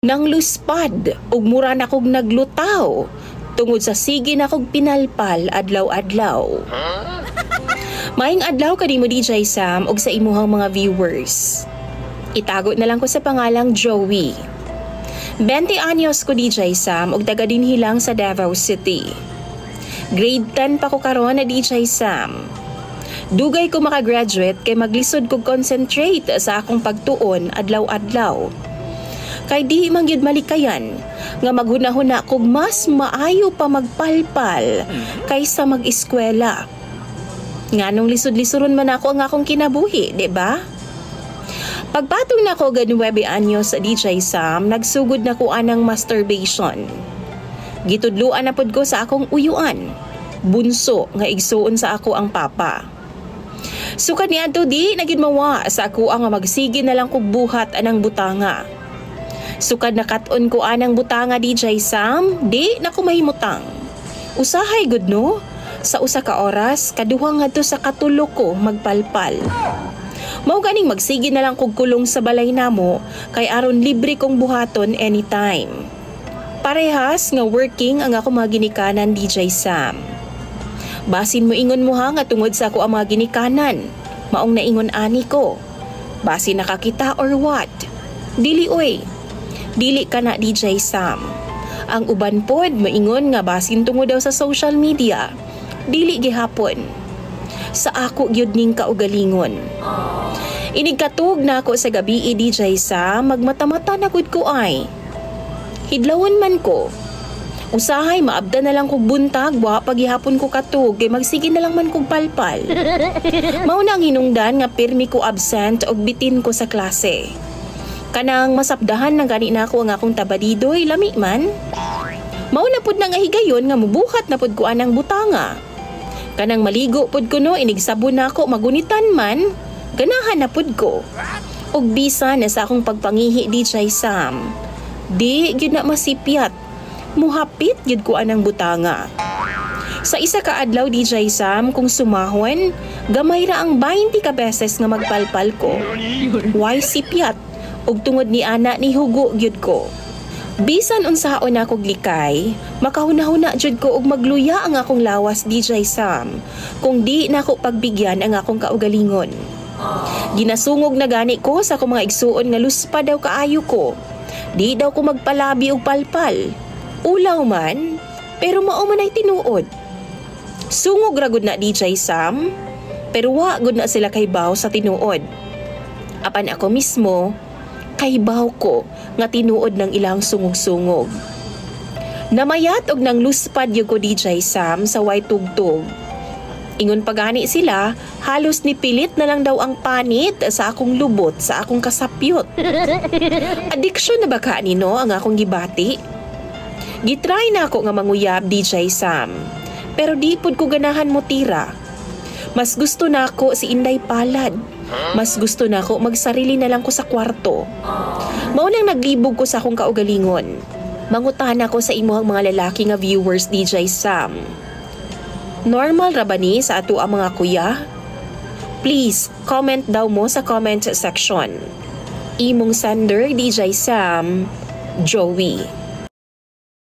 Nang luspad, ug mura na kog naglutaw, tungod sa sige na kog pinalpal adlaw-adlaw. Maayong adlaw kanimo DJ Sam ug sa imuhang mga viewers. Itago na lang ko sa pangalang Joey. 20 anyos ko DJ Sam ug taga dinhi lang sa Davao City. Grade 10 pa ko karon na DJ Sam. Dugay ko makagraduate kay maglisod kog concentrate sa akong pagtuon adlaw-adlaw. Kay di man gyud malikayan nga maghunahuna kog mas maayo pa magpalpal kaysa mag-eskwela. Nganong lisod-lisoron man ako ang akong kinabuhi, di ba? Pagpatong na ko gan 9 anyos sa DJ Sam, nagsugod na ko anang masturbation. Gitudluan na pod ko sa akong uyuan. Bunso nga igsuon sa ako ang papa. Sukad niadto di nagid mawa sa ako ang magsige na lang kog buhat anang butanga. Sukad na katon ko anang butanga DJ Sam, di na ko mahimutang. Usahay gud no? Sa usa ka oras, kaduha ngadto sa katulo ko magpalpal. Mao ganing magsige na lang kog kulong sa balay namo kay aron libre kong buhaton anytime. Parehas nga working ang ako mga ginikanan DJ Sam. Basin mo ingon mo ha nga tungod sa ako ang mga ginikanan. Maong naingon ani ko. Basin nakakita or what? Dili oy. Dili ka na DJ Sam. Ang uban pod maingon nga basin tungod daw sa social media. Dili gihapon. Sa ako gyud ning kaugalingon. Inig katug na ako sa gabi DJ Sam, magmata-mata na gud ko ay. Hidlawon man ko. Usahay maabda na lang kog buntag, wa paghihapon ko katug kay magsige na lang man kog palpal. Mao na ang hinungdan nga pirmi ko absent og bitin ko sa klase. Kanang masapdahan ng gani na ako ang akong tabadidoy, lami man. Mao na pud na nga higayon nga mubuhat na pud ko anang butanga. Kanang maligo pud ko no, inigsabon na ako magunitan man, ganahan na pud ko. Og bisa na sa akong pagpangihi DJ Sam. Di gyud na masipyat. Muhapit gyud ko anang butanga. Sa isa ka adlaw DJ Sam kung sumahon, gamay ra ang 20 ka beses nga magpalpal ko. Why sipyat? Og tungod ni ana ni hugo gyud ko. Bisan unsaon ako glikay, makahuna-huna jud ko og magluya ang akong lawas DJ Sam kung di nako pagbigyan ang akong kaugalingon. Ginasungog na gani ko sa akong mga igsuon nga luspa daw kaayo ko. Di daw ko magpalabi og palpal. Ulaw man, pero mao man ay tinuod. Sungog ra gud na DJ Sam, pero wa gud na sila kaybaw sa tinuod. Apan ako mismo, kaybaw ko nga tinuod ng ilang sungog-sungog. Namayat og nang luspad yung ko DJ Sam sa way tugtog. Ingon pagani sila, halos nipilit na lang daw ang panit sa akong lubot, sa akong kasapyot. Addiction na ba ka nino ang akong gibati? Gitry na ako nga manguyab DJ Sam, pero di pud ko ganahan mo tira. Mas gusto na ako si Inday Palad. Mas gusto na ako magsarili na lang ko sa kwarto. Mao nang naglibog ko sa akong kaugalingon. Mangutan ako sa imuhang mga lalaki nga viewers DJ Sam. Normal ra ba ni sa ato ang mga kuya? Please, comment daw mo sa comment section. Imong sender DJ Sam, Joey.